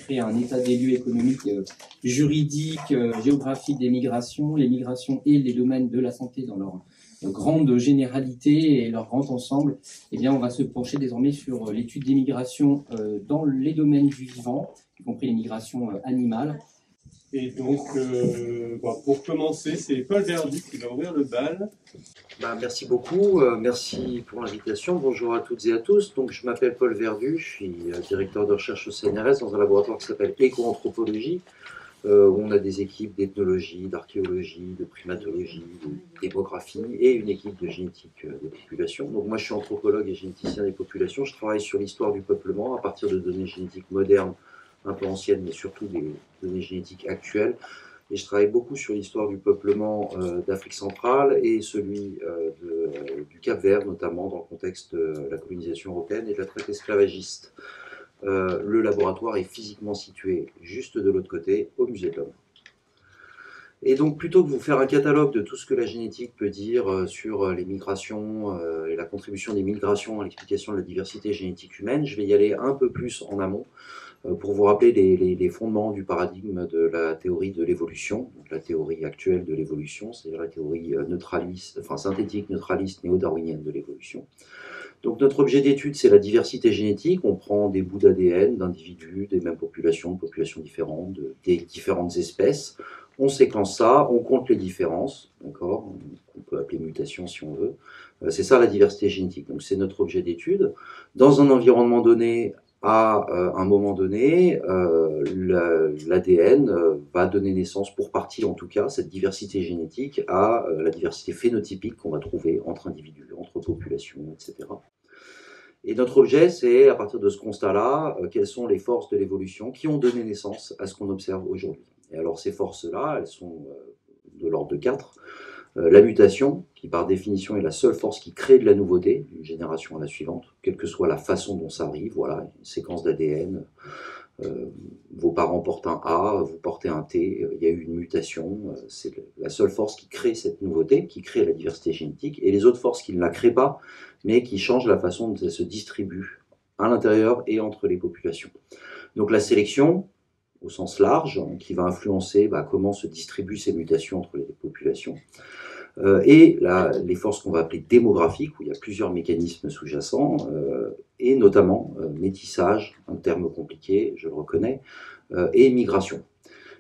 consacré à un état des lieux économique, juridique, géographique des migrations, les migrations et les domaines de la santé dans leur grande généralité et leur grand ensemble. Eh bien, on va se pencher désormais sur l'étude des migrations dans les domaines du vivant, y compris les migrations animales. Et donc, pour commencer, c'est Paul Verdu qui va ouvrir le bal. Merci beaucoup, merci pour l'invitation. Bonjour à toutes et à tous. Donc, je m'appelle Paul Verdu, je suis directeur de recherche au CNRS dans un laboratoire qui s'appelle Éco-anthropologie, où on a des équipes d'ethnologie, d'archéologie, de primatologie, de démographie et une équipe de génétique des populations. Donc, moi, je suis anthropologue et généticien des populations. Je travaille sur l'histoire du peuplement à partir de données génétiques modernes, un peu anciennes, mais surtout des données génétiques actuelles. Et je travaille beaucoup sur l'histoire du peuplement d'Afrique centrale et celui du Cap-Vert, notamment dans le contexte de la colonisation européenne et de la traite esclavagiste. Le laboratoire est physiquement situé juste de l'autre côté, au Musée de l'Homme. Et donc, plutôt que vous faire un catalogue de tout ce que la génétique peut dire sur les migrations et la contribution des migrations à l'explication de la diversité génétique humaine, je vais y aller un peu plus en amont pour vous rappeler les fondements du paradigme de la théorie de l'évolution, la théorie actuelle de l'évolution, c'est-à-dire la théorie neutraliste, enfin synthétique, neutraliste, néo-darwinienne de l'évolution. Donc notre objet d'étude, c'est la diversité génétique. On prend des bouts d'ADN d'individus, des mêmes populations, de populations différentes, des différentes espèces. On séquence ça, on compte les différences, d'accord, qu'on peut appeler mutations si on veut. C'est ça la diversité génétique. Donc c'est notre objet d'étude. Dans un environnement donné, à un moment donné, l'ADN va donner naissance, pour partie en tout cas, cette diversité génétique à la diversité phénotypique qu'on va trouver entre individus, entre populations, etc. Et notre objet, c'est, à partir de ce constat-là, quelles sont les forces de l'évolution qui ont donné naissance à ce qu'on observe aujourd'hui. Et alors ces forces-là, elles sont de l'ordre de 4. La mutation, qui par définition est la seule force qui crée de la nouveauté d'une génération à la suivante, quelle que soit la façon dont ça arrive, voilà, une séquence d'ADN, vos parents portent un A, vous portez un T, il y a eu une mutation, c'est la seule force qui crée cette nouveauté, qui crée la diversité génétique, et les autres forces qui ne la créent pas, mais qui changent la façon dont elle se distribue à l'intérieur et entre les populations. Donc la sélection, au sens large, qui va influencer comment se distribuent ces mutations entre les populations, et les forces qu'on va appeler démographiques, où il y a plusieurs mécanismes sous-jacents, et notamment métissage, un terme compliqué, je le reconnais, et migration.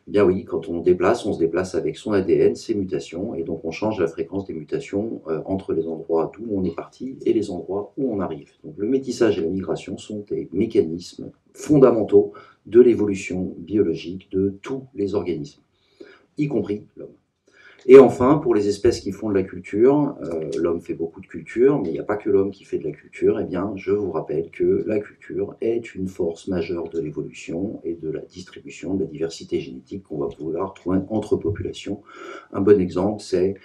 Eh bien oui, quand on se déplace avec son ADN, ses mutations, et donc on change la fréquence des mutations entre les endroits d'où on est parti et les endroits où on arrive. Donc le métissage et la migration sont des mécanismes fondamentaux de l'évolution biologique de tous les organismes, y compris l'homme. Et enfin, pour les espèces qui font de la culture, l'homme fait beaucoup de culture, mais il n'y a pas que l'homme qui fait de la culture. Eh bien, je vous rappelle que la culture est une force majeure de l'évolution et de la distribution de la diversité génétique qu'on va pouvoir trouver entre populations. Un bon exemple, c'est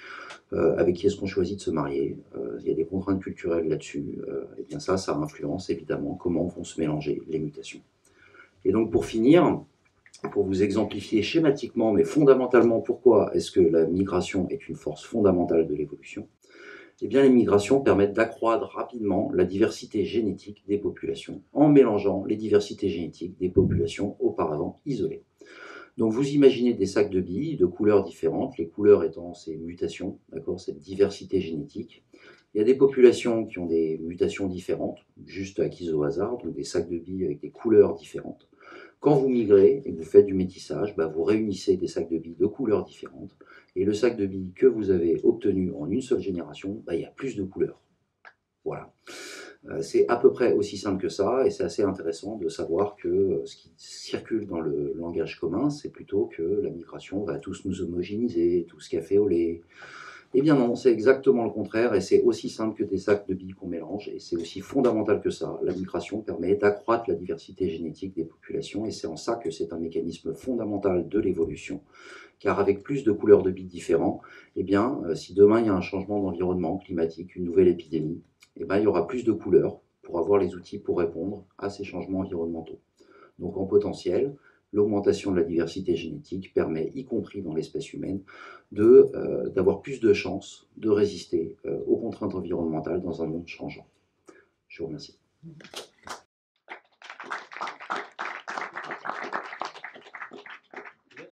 avec qui est-ce qu'on choisit de se marier. Il y a des contraintes culturelles là-dessus. Eh bien ça influence évidemment comment vont se mélanger les mutations. Et donc pour finir, pour vous exemplifier schématiquement, mais fondamentalement, pourquoi est-ce que la migration est une force fondamentale de l'évolution? Eh bien, les migrations permettent d'accroître rapidement la diversité génétique des populations en mélangeant les diversités génétiques des populations auparavant isolées. Donc, vous imaginez des sacs de billes de couleurs différentes, les couleurs étant ces mutations, d'accord, cette diversité génétique. Il y a des populations qui ont des mutations différentes, juste acquises au hasard, donc des sacs de billes avec des couleurs différentes. Quand vous migrez et que vous faites du métissage, vous réunissez des sacs de billes de couleurs différentes. Et le sac de billes que vous avez obtenu en une seule génération, il y a plus de couleurs. Voilà. C'est à peu près aussi simple que ça, et c'est assez intéressant de savoir que ce qui circule dans le langage commun, c'est plutôt que la migration va tous nous homogénéiser, tous caféoler. Eh bien non, c'est exactement le contraire, et c'est aussi simple que des sacs de billes qu'on mélange, et c'est aussi fondamental que ça. La migration permet d'accroître la diversité génétique des populations, et c'est en ça que c'est un mécanisme fondamental de l'évolution. Car avec plus de couleurs de billes différents, eh bien, si demain il y a un changement d'environnement climatique, une nouvelle épidémie, eh bien, il y aura plus de couleurs pour avoir les outils pour répondre à ces changements environnementaux. Donc en potentiel, l'augmentation de la diversité génétique permet, y compris dans l'espèce humaine, d'avoir plus de chances de résister aux contraintes environnementales dans un monde changeant. Je vous remercie.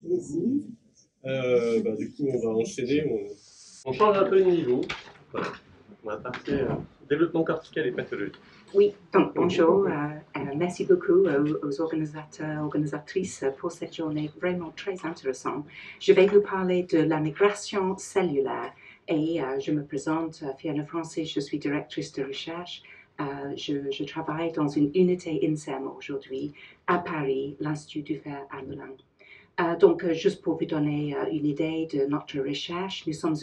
beaucoup. Du coup, on va enchaîner. On change un peu de niveau. Voilà. On va passer développement cortical et pathologie. Oui, donc bonjour, merci beaucoup aux organisateurs, organisatrices pour cette journée vraiment très intéressante. Je vais vous parler de la migration cellulaire et je me présente, Fiona Francis, je suis directrice de recherche. Je travaille dans une unité INSERM aujourd'hui à Paris, l'Institut du Fer à Melun. Donc, juste pour vous donner une idée de notre recherche, nous sommes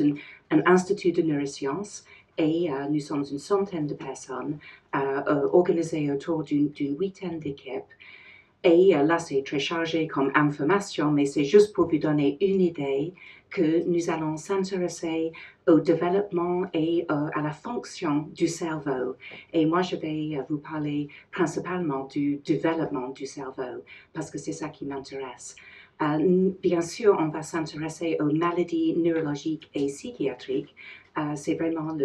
un institut de neurosciences et nous sommes une centaine de personnes organisées autour d'une huitaine d'équipes. Et là, c'est très chargé comme information, mais c'est juste pour vous donner une idée que nous allons s'intéresser au développement et à la fonction du cerveau. Et moi, je vais vous parler principalement du développement du cerveau, parce que c'est ça qui m'intéresse. Bien sûr, on va s'intéresser aux maladies neurologiques et psychiatriques. C'est vraiment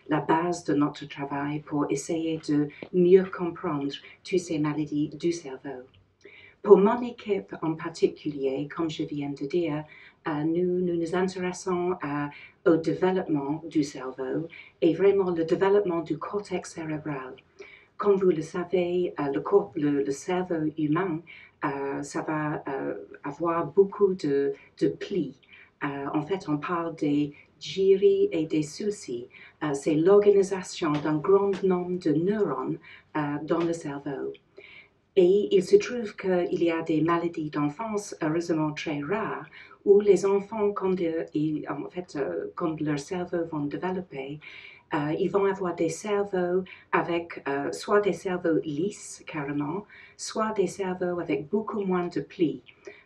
la base de notre travail pour essayer de mieux comprendre toutes ces maladies du cerveau. Pour mon équipe en particulier, comme je viens de dire, nous nous intéressons au développement du cerveau et vraiment le développement du cortex cérébral. Comme vous le savez, le cerveau humain, ça va avoir beaucoup de plis. En fait, on parle des gyri et des sulci. C'est l'organisation d'un grand nombre de neurones dans le cerveau. Et il se trouve qu'il y a des maladies d'enfance, heureusement très rares, où les enfants, quand leur cerveau vont développer, ils vont avoir des cerveaux avec soit des cerveaux lisses carrément, soit des cerveaux avec beaucoup moins de plis.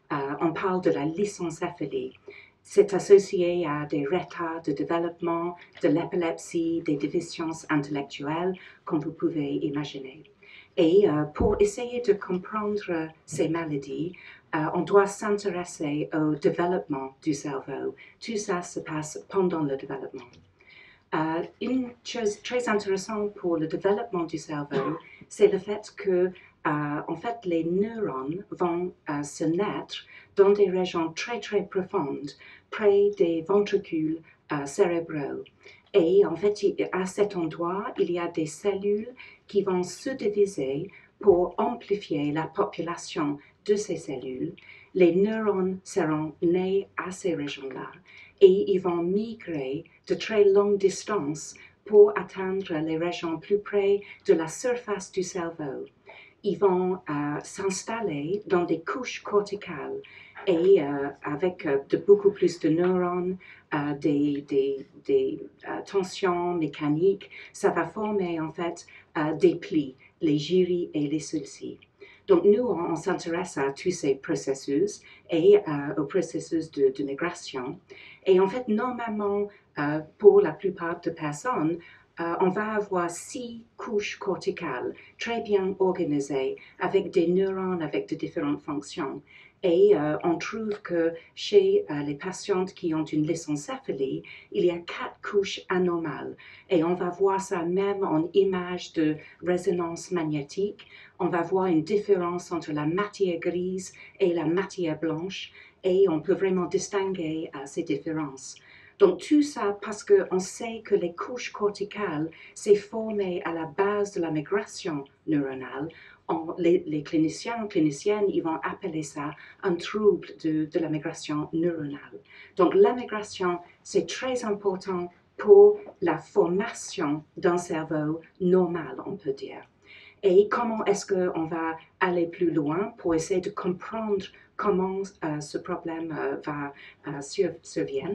On parle de la lysencéphalie. C'est associé à des retards de développement, de l'épilepsie, des déficiences intellectuelles, comme vous pouvez imaginer. Et pour essayer de comprendre ces maladies, on doit s'intéresser au développement du cerveau. Tout ça se passe pendant le développement. Une chose très intéressante pour le développement du cerveau, c'est le fait que en fait, les neurones vont se naître dans des régions très très profondes, près des ventricules cérébraux. Et en fait, à cet endroit, il y a des cellules qui vont se diviser pour amplifier la population de ces cellules. Les neurones seront nés à ces régions-là et ils vont migrer de très longues distances pour atteindre les régions plus près de la surface du cerveau. Ils vont s'installer dans des couches corticales et avec beaucoup plus de neurones, des tensions mécaniques, ça va former en fait des plis, les gyri et les sulci. Donc nous, on s'intéresse à tous ces processus et au processus de migration. Et en fait, normalement, pour la plupart des personnes, on va avoir 6 couches corticales très bien organisées avec des neurones avec de différentes fonctions. Et on trouve que chez les patientes qui ont une lysencéphalie, il y a 4 couches anormales. Et on va voir ça même en image de résonance magnétique. On va voir une différence entre la matière grise et la matière blanche. Et on peut vraiment distinguer ces différences. Donc tout ça parce qu'on sait que les couches corticales s'est formé à la base de la migration neuronale. Les cliniciennes, ils vont appeler ça un trouble de la migration neuronale. Donc la migration, c'est très important pour la formation d'un cerveau normal, on peut dire. Et comment est-ce qu'on va aller plus loin pour essayer de comprendre comment ce problème va survenir?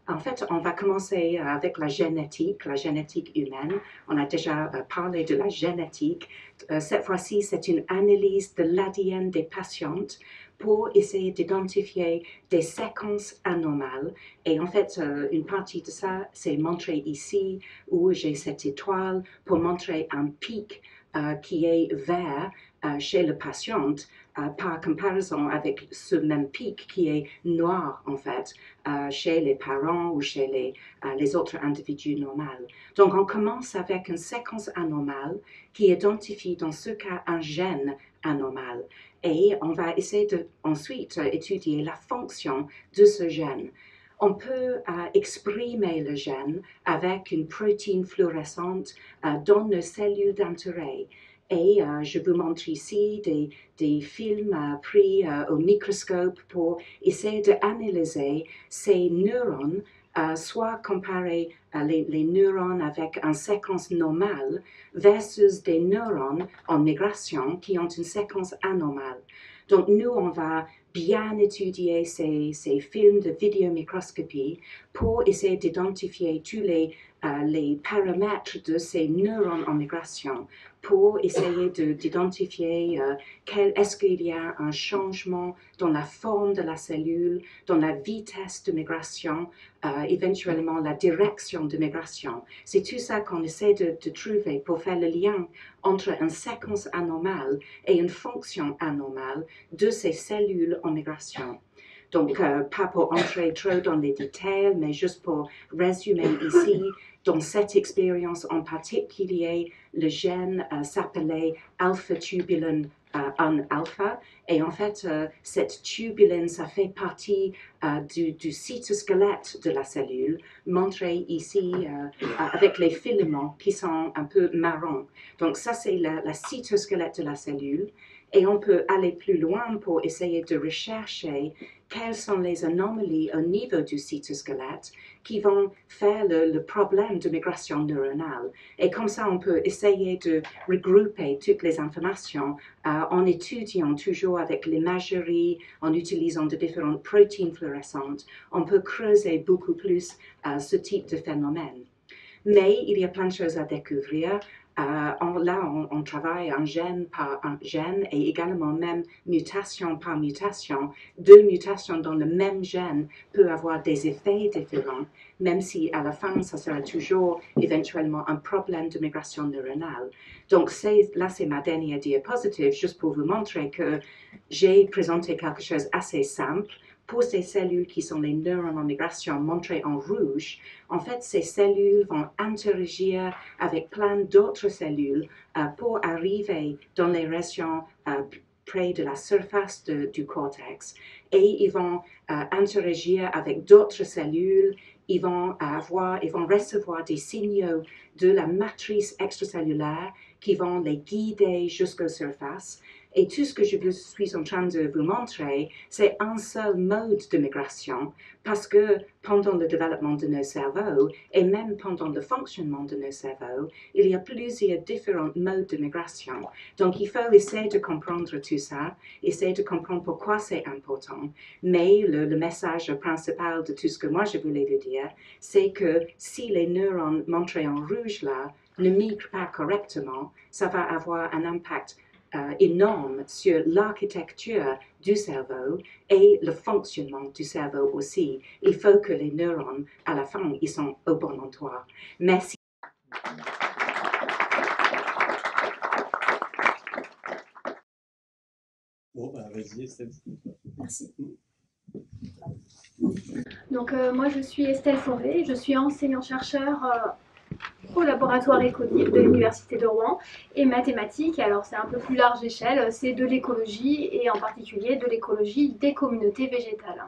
En fait, on va commencer avec la génétique humaine. On a déjà parlé de la génétique. Cette fois-ci, c'est une analyse de l'ADN des patientes pour essayer d'identifier des séquences anormales. Et en fait, une partie de ça, c'est montré ici, où j'ai cette étoile pour montrer un pic qui est vert chez le patient par comparaison avec ce même pic qui est noir en fait chez les parents ou chez les autres individus normaux. Donc on commence avec une séquence anormale qui identifie dans ce cas un gène anormal et on va essayer de ensuite étudier la fonction de ce gène. On peut exprimer le gène avec une protéine fluorescente dans nos cellules d'intérêt. Et je vous montre ici des films pris au microscope pour essayer d'analyser ces neurones, soit comparer les neurones avec une séquence normale versus des neurones en migration qui ont une séquence anormale. Donc nous, on va bien étudier ces films de vidéomicroscopie pour essayer d'identifier tous les paramètres de ces neurones en migration, pour essayer d'identifier est-ce qu'il y a un changement dans la forme de la cellule, dans la vitesse de migration, éventuellement la direction de migration. C'est tout ça qu'on essaie de trouver pour faire le lien entre une séquence anormale et une fonction anormale de ces cellules en migration. Donc, pas pour entrer trop dans les détails, mais juste pour résumer ici, dans cette expérience en particulier, le gène s'appelait alpha-tubulin 1-alpha, et en fait, cette tubuline, ça fait partie du cytosquelette de la cellule, montré ici avec les filaments qui sont un peu marrons. Donc ça, c'est la cytosquelette de la cellule, et on peut aller plus loin pour essayer de rechercher quelles sont les anomalies au niveau du cytosquelette qui vont faire le problème de migration neuronale. Et comme ça, on peut essayer de regrouper toutes les informations en étudiant toujours avec l'imagerie, en utilisant de différentes protéines fluorescentes. On peut creuser beaucoup plus ce type de phénomène. Mais il y a plein de choses à découvrir. On travaille un gène par un gène et également même mutation par mutation. Deux mutations dans le même gène peuvent avoir des effets différents, même si à la fin, ça sera toujours éventuellement un problème de migration neuronale. Donc là, c'est ma dernière diapositive, juste pour vous montrer que j'ai présenté quelque chose assez simple. Pour ces cellules qui sont les neurones en migration montrées en rouge, en fait, ces cellules vont interagir avec plein d'autres cellules pour arriver dans les régions près de la surface du cortex. Et ils vont interagir avec d'autres cellules, ils vont recevoir des signaux de la matrice extracellulaire qui vont les guider jusqu'aux surfaces. Et tout ce que je suis en train de vous montrer, c'est un seul mode de migration, parce que pendant le développement de nos cerveaux, et même pendant le fonctionnement de nos cerveaux, il y a plusieurs différents modes de migration. Donc il faut essayer de comprendre tout ça, essayer de comprendre pourquoi c'est important. Mais le message principal de tout ce que moi je voulais vous dire, c'est que si les neurones montrés en rouge là ne migrent pas correctement, ça va avoir un impact énorme sur l'architecture du cerveau et le fonctionnement du cerveau aussi. Il faut que les neurones, à la fin, ils sont au bon endroit. Merci. Bon, bah, vas-y, Estelle. Merci. Donc, moi, je suis Estelle Fauré, je suis enseignant-chercheur au laboratoire Éconif de l'Université de Rouen et mathématiques. Alors, c'est un peu plus large échelle, c'est de l'écologie et en particulier de l'écologie des communautés végétales.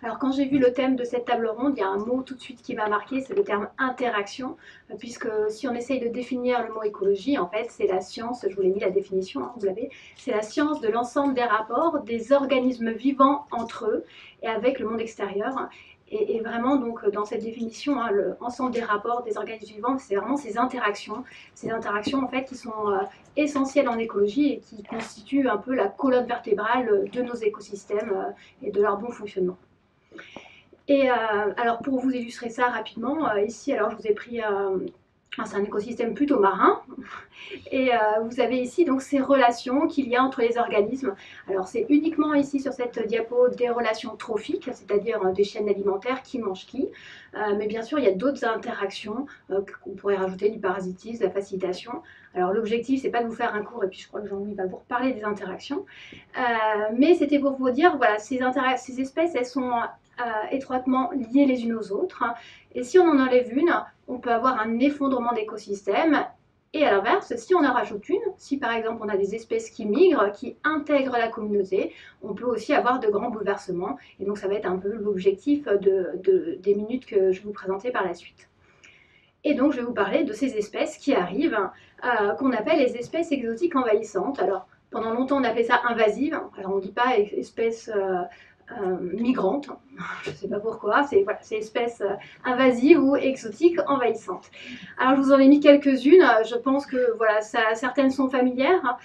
Alors quand j'ai vu le thème de cette table ronde, il y a un mot tout de suite qui m'a marqué, c'est le terme interaction, puisque si on essaye de définir le mot écologie, en fait c'est la science, je vous l'ai mis la définition, hein, vous l'avez, c'est la science de l'ensemble des rapports des organismes vivants entre eux et avec le monde extérieur. Et vraiment, donc, dans cette définition, hein, l'ensemble des rapports des organismes vivants, c'est vraiment ces interactions en fait qui sont essentielles en écologie et qui constituent un peu la colonne vertébrale de nos écosystèmes et de leur bon fonctionnement. Et alors pour vous illustrer ça rapidement, ici alors je vous ai pris, c'est un écosystème plutôt marin, et vous avez ici donc ces relations qu'il y a entre les organismes. Alors c'est uniquement ici sur cette diapo des relations trophiques, c'est-à-dire des chaînes alimentaires qui mangent qui, mais bien sûr il y a d'autres interactions qu'on pourrait rajouter, du parasitisme, de la facilitation. Alors l'objectif, c'est pas de vous faire un cours, et puis je crois que Jean-Louis va vous reparler des interactions, mais c'était pour vous dire, voilà, ces espèces, elles sont étroitement liées les unes aux autres, et si on en enlève une, on peut avoir un effondrement d'écosystème. Et à l'inverse, si on en rajoute une, si par exemple on a des espèces qui migrent, qui intègrent la communauté, on peut aussi avoir de grands bouleversements. Et donc ça va être un peu l'objectif des minutes que je vais vous présenter par la suite. Et donc je vais vous parler de ces espèces qui arrivent, qu'on appelle les espèces exotiques envahissantes. Alors pendant longtemps on appelait ça invasive, alors on ne dit pas espèces migrantes, je ne sais pas pourquoi, c'est voilà, espèces invasives ou exotiques envahissantes. Alors je vous en ai mis quelques-unes, je pense que voilà, certaines sont familières.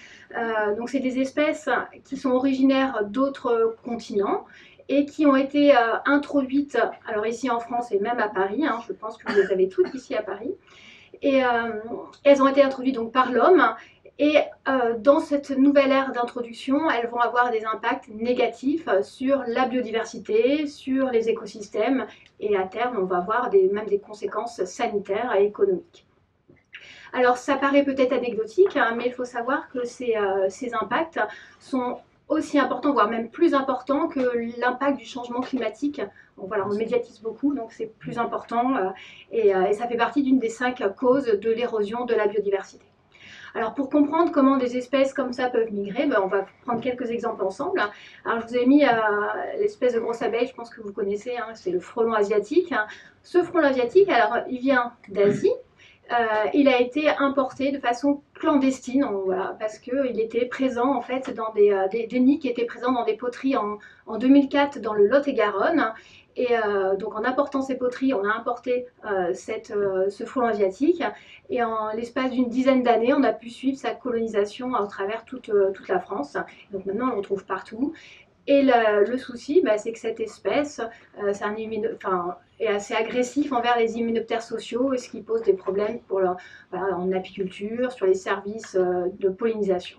Donc c'est des espèces qui sont originaires d'autres continents et qui ont été introduites, alors ici en France et même à Paris, hein, je pense que vous les avez toutes ici à Paris, et elles ont été introduites donc par l'homme. Et dans cette nouvelle ère d'introduction, elles vont avoir des impacts négatifs sur la biodiversité, sur les écosystèmes, et à terme, on va avoir même des conséquences sanitaires et économiques. Alors, ça paraît peut-être anecdotique, hein, mais il faut savoir que ces impacts sont aussi importants, voire même plus importants que l'impact du changement climatique. Bon, voilà, on le médiatise beaucoup, donc c'est plus important, et ça fait partie d'une des 5 causes de l'érosion de la biodiversité. Alors pour comprendre comment des espèces comme ça peuvent migrer, on va prendre quelques exemples ensemble. Alors je vous ai mis l'espèce de grosse abeille, je pense que vous connaissez, hein, c'est le frelon asiatique. Ce frelon asiatique, alors il vient d'Asie. Il a été importé de façon clandestine, voilà, parce qu'il était présent en fait dans des nids qui étaient présents dans des poteries en 2004 dans le Lot-et-Garonne. Et donc en important ces poteries, on a importé ce frelon asiatique, et en l'espace d'une dizaine d'années, on a pu suivre sa colonisation à travers toute la France. Donc maintenant, on le retrouve partout. Et le souci, c'est que cette espèce est assez agressif envers les hyménoptères sociaux, et ce qui pose des problèmes en apiculture, sur les services de pollinisation.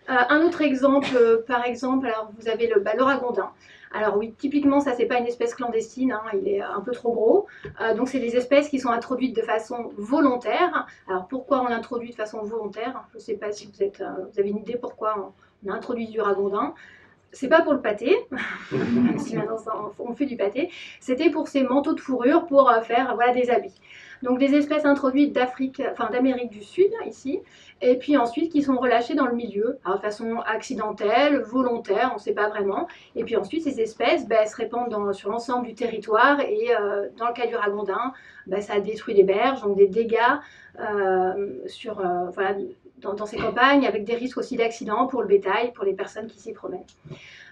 Un autre exemple, par exemple, alors vous avez le ragondin. Alors oui, typiquement, ça c'est pas une espèce clandestine, hein, il est un peu trop gros. Donc c'est des espèces qui sont introduites de façon volontaire. Alors pourquoi on l'introduit de façon volontaire? Je ne sais pas si vous avez une idée pourquoi on a introduit du ragondin. C'est pas pour le pâté, si maintenant on fait du pâté, c'était pour ces manteaux de fourrure pour faire voilà, des habits. Donc des espèces introduites d'Amérique du Sud, ici, et puis ensuite qui sont relâchées dans le milieu, de façon accidentelle, volontaire, on ne sait pas vraiment. Et puis ensuite, ces espèces se répandent sur l'ensemble du territoire, et dans le cas du ragondin, ça détruit les berges, donc des dégâts voilà, dans ces campagnes, avec des risques aussi d'accidents pour le bétail, pour les personnes qui s'y promènent.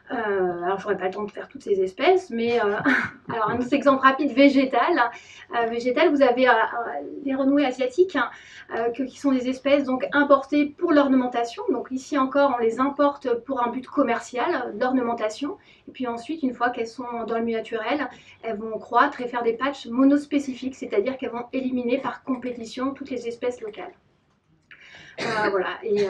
Alors, j'aurais pas le temps de faire toutes ces espèces, mais alors un autre exemple rapide, végétal. Végétal, vous avez les renouées asiatiques, qui sont des espèces donc importées pour l'ornementation. Donc ici encore, on les importe pour un but commercial, d'ornementation. Et puis ensuite, une fois qu'elles sont dans le milieu naturel, elles vont croître et faire des patchs monospécifiques, c'est-à-dire qu'elles vont éliminer par compétition toutes les espèces locales. Voilà, et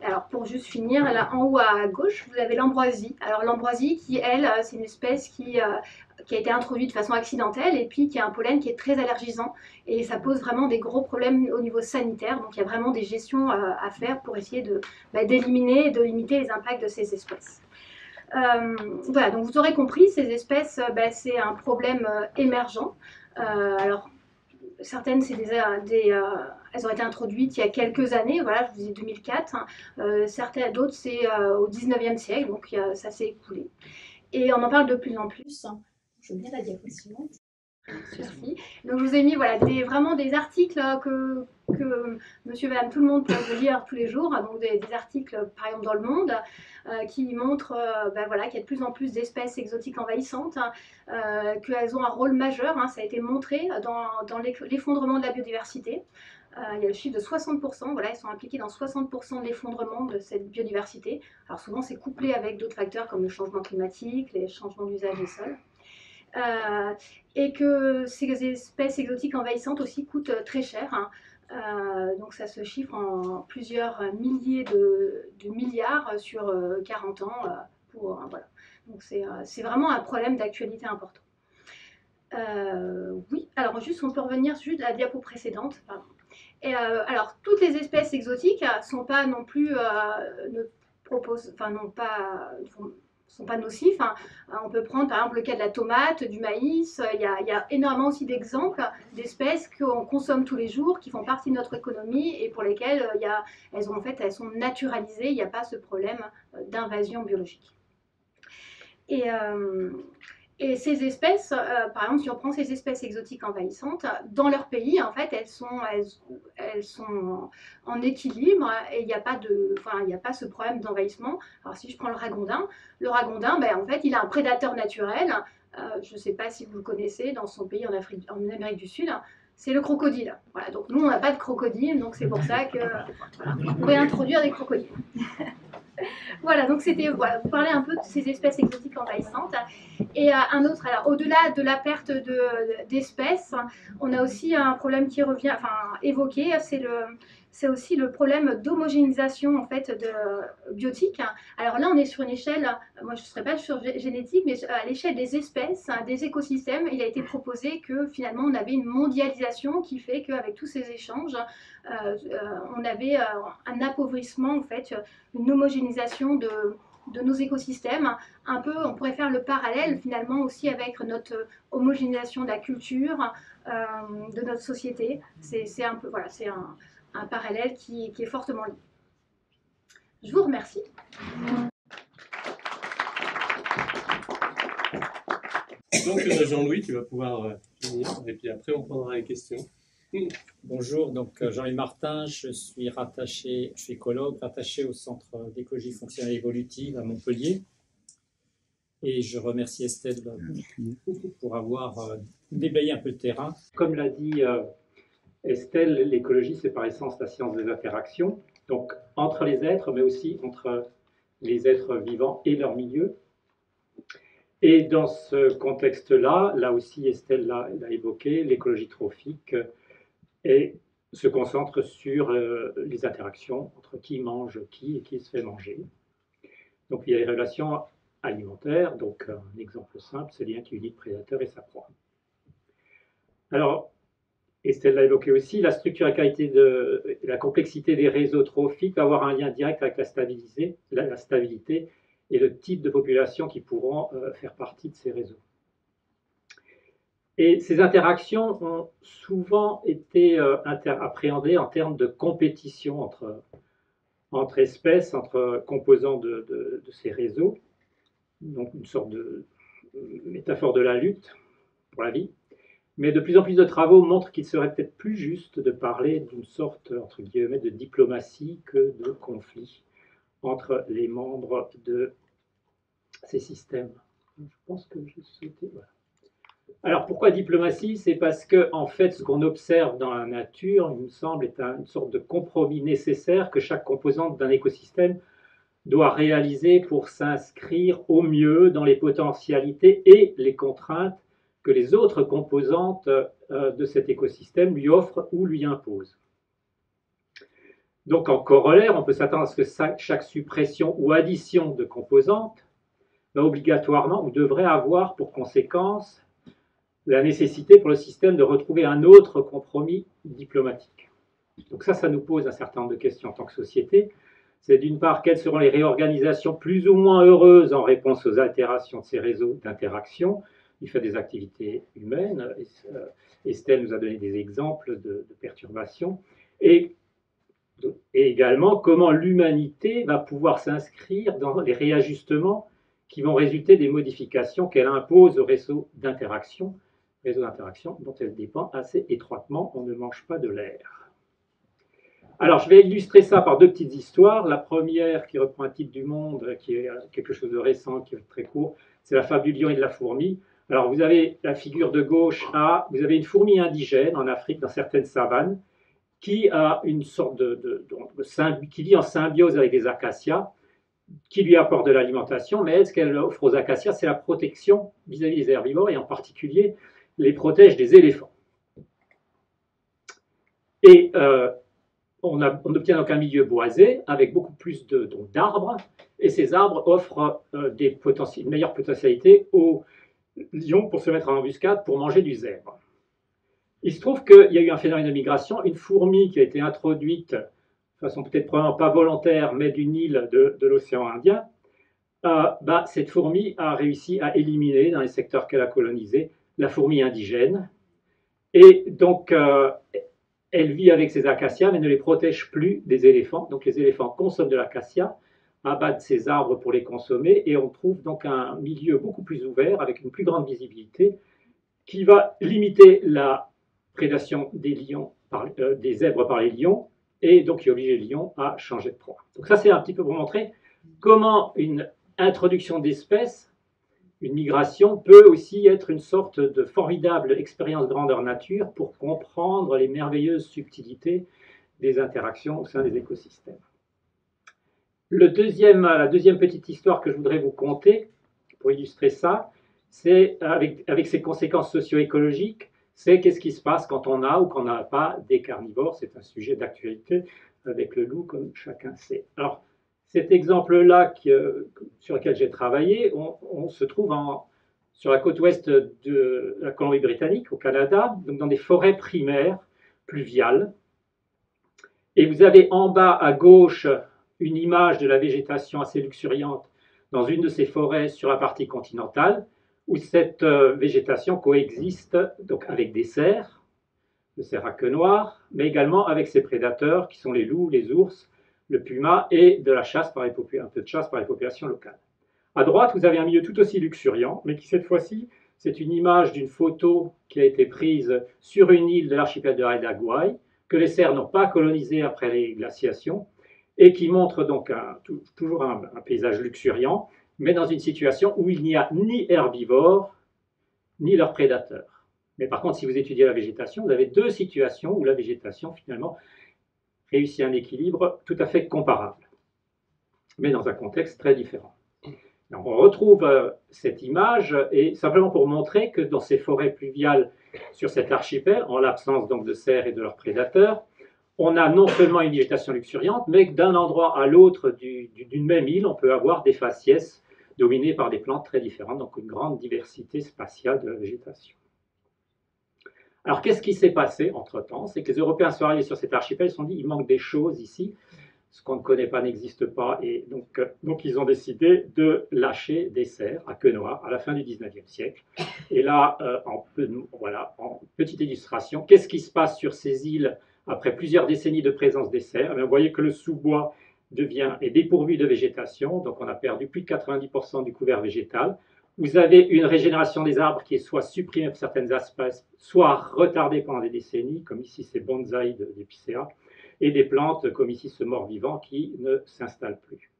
alors pour juste finir, là en haut à gauche, vous avez l'ambroisie. Alors l'ambroisie qui, elle, c'est une espèce qui a été introduite de façon accidentelle, et puis qui a un pollen qui est très allergisant, et ça pose vraiment des gros problèmes au niveau sanitaire. Donc il y a vraiment des gestions à faire pour essayer d'éliminer et de limiter les impacts de ces espèces. Voilà, donc vous aurez compris, ces espèces, c'est un problème émergent. Alors certaines, elles ont été introduites il y a quelques années, voilà, je vous dis 2004. D'autres, c'est au 19e siècle, donc ça s'est écoulé. Et on en parle de plus en plus. Je veux bien la diapositive. Merci. Donc je vous ai mis voilà, vraiment des articles que monsieur, madame, tout le monde peut lire tous les jours. Donc des articles, par exemple, dans Le Monde, qui montrent voilà, qu'il y a de plus en plus d'espèces exotiques envahissantes, qu'elles ont un rôle majeur. Ça a été montré dans l'effondrement de la biodiversité. Il y a le chiffre de 60%, voilà, ils sont impliqués dans 60% de l'effondrement de cette biodiversité. Alors souvent c'est couplé avec d'autres facteurs comme le changement climatique, les changements d'usage des sols. Et que ces espèces exotiques envahissantes aussi coûtent très cher. Donc ça se chiffre en plusieurs milliers de milliards sur 40 ans. Voilà. Donc c'est vraiment un problème d'actualité important. Oui, alors juste on peut revenir juste à la diapo précédente. Pardon. Et, alors, toutes les espèces exotiques sont pas non plus sont pas nocifs. Hein. On peut prendre par exemple le cas de la tomate, du maïs. Il y a énormément aussi d'exemples d'espèces qu'on consomme tous les jours, qui font partie de notre économie et pour lesquelles elles sont naturalisées. Il n'y a pas ce problème d'invasion biologique. Et ces espèces, par exemple, si on prend ces espèces exotiques envahissantes, dans leur pays, en fait, elles sont en équilibre et il n'y a pas ce problème d'envahissement. Alors, si je prends le ragondin, ben, en fait, il a un prédateur naturel. Je ne sais pas si vous le connaissez, dans son pays, en Amérique du Sud, c'est le crocodile. Voilà, donc nous, on n'a pas de crocodile, donc c'est pour ça que on pourrait introduire des crocodiles. Voilà, donc c'était vous parler un peu de ces espèces exotiques envahissantes. Et un autre, alors au-delà de la perte d'espèces, on a aussi un problème qui revient, évoqué, c'est aussi le problème d'homogénéisation en fait biotique. Alors là, on est sur une échelle, moi je ne serais pas sur génétique, mais à l'échelle des espèces, des écosystèmes, il a été proposé que finalement on avait une mondialisation qui fait qu'avec tous ces échanges, on avait un appauvrissement en fait, une homogénéisation de nos écosystèmes. Un peu, on pourrait faire le parallèle finalement aussi avec notre homogénéisation de la culture, de notre société. C'est un peu, voilà, c'est un parallèle qui est fortement lié. Je vous remercie. Donc Jean-Louis, tu vas pouvoir finir et puis après on prendra les questions. Bonjour, donc Jean-Louis Martin, je suis écologue, rattaché au Centre d'écologie fonctionnelle et évolutive à Montpellier. Et je remercie Estelle pour avoir déblayé un peu le terrain. Comme l'a dit Estelle, l'écologie, c'est par essence la science des interactions, donc entre les êtres, mais aussi entre les êtres vivants et leur milieu. Et dans ce contexte-là, là aussi Estelle l'a évoqué, l'écologie trophique se concentre sur les interactions entre qui mange qui et qui se fait manger. Donc il y a les relations alimentaires, donc un exemple simple, c'est le lien qui unit le prédateur et sa proie. Alors, Estelle l'a évoqué aussi, la structure et la complexité des réseaux trophiques va avoir un lien direct avec la stabilité et le type de population qui pourront faire partie de ces réseaux. Et ces interactions ont souvent été appréhendées en termes de compétition entre espèces, entre composants de ces réseaux, donc une sorte de métaphore de la lutte pour la vie. Mais de plus en plus de travaux montrent qu'il serait peut-être plus juste de parler d'une sorte, entre guillemets, de diplomatie que de conflit entre les membres de ces systèmes. Je pense que je souhaitais... Voilà. Alors pourquoi diplomatie? C'est parce que, en fait, ce qu'on observe dans la nature, il me semble, est une sorte de compromis nécessaire que chaque composante d'un écosystème doit réaliser pour s'inscrire au mieux dans les potentialités et les contraintes que les autres composantes de cet écosystème lui offrent ou lui imposent. Donc en corollaire, on peut s'attendre à ce que chaque suppression ou addition de composantes va obligatoirement ou devrait avoir pour conséquence la nécessité pour le système de retrouver un autre compromis diplomatique. Donc ça nous pose un certain nombre de questions en tant que société. C'est d'une part, quelles seront les réorganisations plus ou moins heureuses en réponse aux altérations de ces réseaux d'interaction du fait des activités humaines. Estelle nous a donné des exemples de perturbations. Et également, comment l'humanité va pouvoir s'inscrire dans les réajustements qui vont résulter des modifications qu'elle impose au réseau d'interaction dont elle dépend assez étroitement. On ne mange pas de l'air. Alors, je vais illustrer ça par deux petites histoires. La première, qui reprend un titre du Monde, qui est quelque chose de récent, qui est très court, c'est la fable du lion et de la fourmi. Alors, vous avez la figure de gauche vous avez une fourmi indigène en Afrique, dans certaines savanes, qui a une sorte qui vit en symbiose avec des acacias, qui lui apportent de l'alimentation, mais ce qu'elle offre aux acacias, c'est la protection vis-à-vis des herbivores, et en particulier les protège des éléphants. Et on obtient donc un milieu boisé avec beaucoup plus d'arbres, et ces arbres offrent une meilleure potentialité aux lions pour se mettre en embuscade pour manger du zèbre. Il se trouve qu'il y a eu un phénomène de migration, une fourmi qui a été introduite, de façon peut-être probablement pas volontaire, mais d'une île de l'océan Indien. Cette fourmi a réussi à éliminer dans les secteurs qu'elle a colonisés la fourmi indigène. Et donc, elle vit avec ses acacias, mais ne les protège plus des éléphants. Donc, les éléphants consomment de l'acacia, abattent ces arbres pour les consommer, et on trouve donc un milieu beaucoup plus ouvert, avec une plus grande visibilité, qui va limiter la prédation des lions, des zèbres par les lions, et donc qui oblige les lions à changer de proie. Donc ça, c'est un petit peu pour montrer comment une introduction d'espèces, une migration, peut aussi être une sorte de formidable expérience grandeur nature pour comprendre les merveilleuses subtilités des interactions au sein des écosystèmes. La deuxième petite histoire que je voudrais vous conter, pour illustrer ça, c'est avec ses conséquences socio-écologiques, c'est qu'est-ce qui se passe quand on a ou qu'on n'a pas des carnivores. C'est un sujet d'actualité avec le loup, comme chacun sait. Alors, cet exemple-là sur lequel j'ai travaillé, on se trouve sur la côte ouest de la Colombie-Britannique, au Canada, donc dans des forêts primaires pluviales. Et vous avez en bas à gauche une image de la végétation assez luxuriante dans une de ces forêts sur la partie continentale, où cette végétation coexiste donc avec des cerfs, le cerf à queue noire, mais également avec ses prédateurs qui sont les loups, les ours, le puma et de la chasse un peu de chasse par les populations locales. À droite, vous avez un milieu tout aussi luxuriant, mais qui cette fois-ci, c'est une image d'une photo qui a été prise sur une île de l'archipel de Haida Gwaii, que les cerfs n'ont pas colonisé après les glaciations, et qui montre donc toujours un paysage luxuriant, mais dans une situation où il n'y a ni herbivores, ni leurs prédateurs. Mais par contre, si vous étudiez la végétation, vous avez deux situations où la végétation, finalement, réussit un équilibre tout à fait comparable, mais dans un contexte très différent. Donc, on retrouve cette image, et simplement pour montrer que dans ces forêts pluviales sur cet archipel, en l'absence donc de cerfs et de leurs prédateurs, on a non seulement une végétation luxuriante, mais que d'un endroit à l'autre d'une même île, on peut avoir des faciès dominés par des plantes très différentes, donc une grande diversité spatiale de la végétation. Alors, qu'est-ce qui s'est passé entre-temps? C'est que les Européens sont arrivés sur cet archipel, ils se sont dit, il manque des choses ici, ce qu'on ne connaît pas n'existe pas, et donc ils ont décidé de lâcher des cerfs à queue noire à la fin du 19e siècle. Et là, en petite illustration, qu'est-ce qui se passe sur ces îles après plusieurs décennies de présence des cerfs? Vous voyez que le sous-bois est dépourvu de végétation, donc on a perdu plus de 90% du couvert végétal. Vous avez une régénération des arbres qui est soit supprimée pour certaines espèces, soit retardée pendant des décennies, comme ici ces bonsaïs d'épicéa, et des plantes, comme ici ce mort-vivant, qui ne s'installent plus.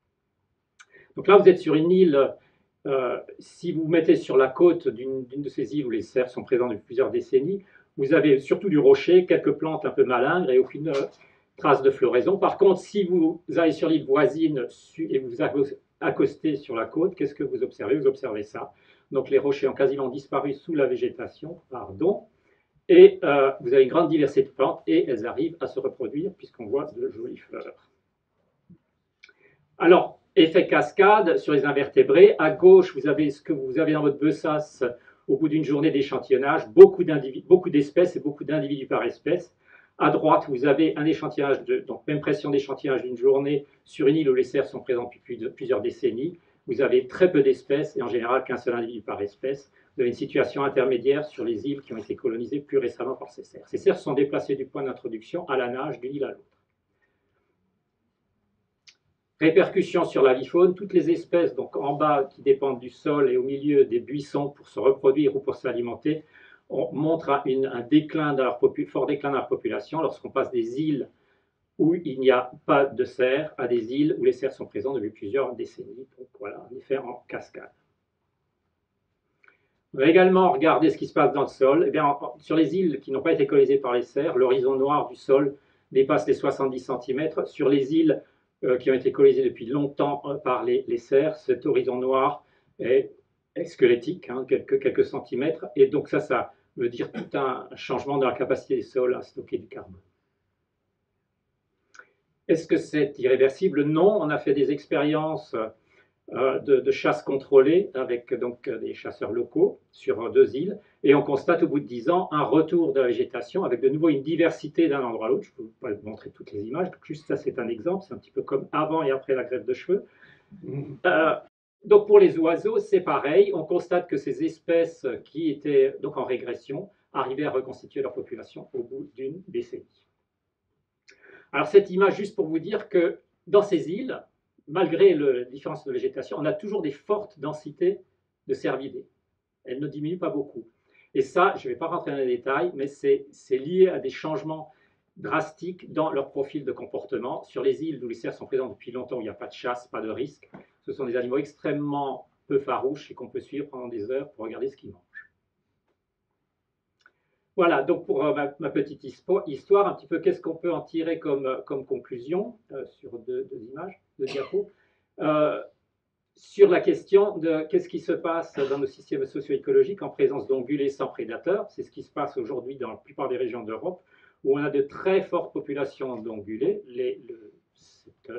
Donc là, vous êtes sur une île, si vous vous mettez sur la côte d'une de ces îles où les cerfs sont présents depuis plusieurs décennies, vous avez surtout du rocher, quelques plantes un peu malingres et aucune trace de floraison. Par contre, si vous allez sur l'île voisine et vous accostez sur la côte, qu'est-ce que vous observez? Vous observez ça. Donc les rochers ont quasiment disparu sous la végétation, et vous avez une grande diversité de plantes et elles arrivent à se reproduire puisqu'on voit de jolies fleurs. Alors, effet cascade sur les invertébrés. À gauche, vous avez ce que vous avez dans votre besace au bout d'une journée d'échantillonnage, beaucoup d'espèces et beaucoup d'individus par espèce. À droite, vous avez un échantillonnage, donc même pression d'échantillonnage d'une journée sur une île où les cerfs sont présents depuis plusieurs décennies. Vous avez très peu d'espèces et en général qu'un seul individu par espèce. Vous avez une situation intermédiaire sur les îles qui ont été colonisées plus récemment par ces cerfs. Ces cerfs sont déplacés du point d'introduction à la nage d'une île à l'autre. Répercussions sur la vie faune, toutes les espèces donc en bas qui dépendent du sol et au milieu des buissons pour se reproduire ou pour s'alimenter montrent un déclin fort déclin dans leur population lorsqu'on passe des îles où il n'y a pas de cerfs à des îles où les cerfs sont présents depuis plusieurs décennies. Donc voilà, un effet en cascade. On va également regarder ce qui se passe dans le sol. Eh bien, sur les îles qui n'ont pas été colonisées par les cerfs, l'horizon noir du sol dépasse les 70 cm. Sur les îles qui ont été colonisées depuis longtemps par les cerfs, cet horizon noir est squelettique, quelques centimètres. Et donc ça veut dire tout un changement dans la capacité des sols à stocker du carbone. Est-ce que c'est irréversible? Non, on a fait des expériences de chasse contrôlée avec donc des chasseurs locaux sur 2 îles. Et on constate au bout de 10 ans un retour de la végétation avec de nouveau une diversité d'un endroit à l'autre. Je ne peux pas vous montrer toutes les images, donc juste ça c'est un exemple, c'est un petit peu comme avant et après la greffe de cheveux. Donc pour les oiseaux, c'est pareil, on constate que ces espèces qui étaient donc en régression arrivaient à reconstituer leur population au bout d'une décennie. Alors cette image, juste pour vous dire que dans ces îles, malgré la différence de végétation, on a toujours des fortes densités de cervidés. Elles ne diminuent pas beaucoup. Et ça, je ne vais pas rentrer dans les détails, mais c'est lié à des changements drastiques dans leur profil de comportement. Sur les îles où les cerfs sont présents depuis longtemps, où il n'y a pas de chasse, pas de risque, ce sont des animaux extrêmement peu farouches et qu'on peut suivre pendant des heures pour regarder ce qu'ils mangent. Voilà, donc pour ma petite histoire, un petit peu qu'est-ce qu'on peut en tirer comme conclusion sur deux images, 2 diapos, sur la question de qu'est-ce qui se passe dans nos systèmes socio-écologiques en présence d'ongulés sans prédateurs. C'est ce qui se passe aujourd'hui dans la plupart des régions d'Europe, où on a de très fortes populations d'ongulés. Cette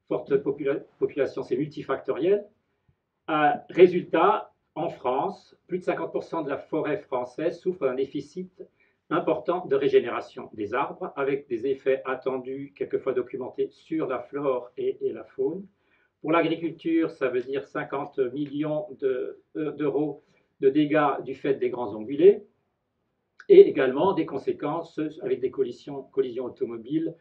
forte population, c'est multifactoriel. Résultat, en France, plus de 50% de la forêt française souffre d'un déficit important de régénération des arbres, avec des effets attendus, quelquefois documentés, sur la flore et la faune. Pour l'agriculture, ça veut dire 50 millions d'euros de dégâts du fait des grands ongulés, et également des conséquences avec des collisions automobiles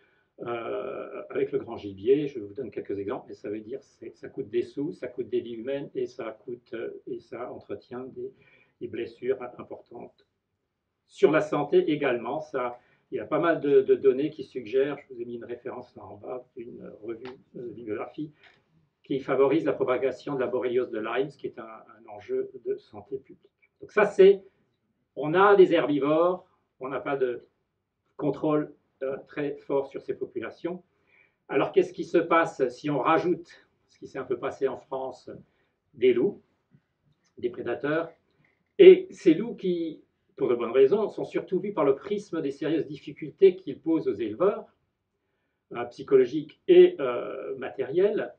avec le grand gibier. Je vous donne quelques exemples, mais ça veut dire que ça coûte des sous, ça coûte des vies humaines et ça entretient des blessures importantes. Sur la santé également, il y a pas mal de données qui suggèrent, je vous ai mis une référence là en bas, d'une revue de bibliographie, qui favorise la propagation de la borréliose de Lyme, ce qui est un enjeu de santé publique. Donc ça, on a des herbivores, on n'a pas de contrôle très fort sur ces populations. Alors qu'est-ce qui se passe si on rajoute, ce qui s'est un peu passé en France, des loups, des prédateurs, et ces loups qui, pour de bonnes raisons, sont surtout vus par le prisme des sérieuses difficultés qu'ils posent aux éleveurs, psychologiques et matériels,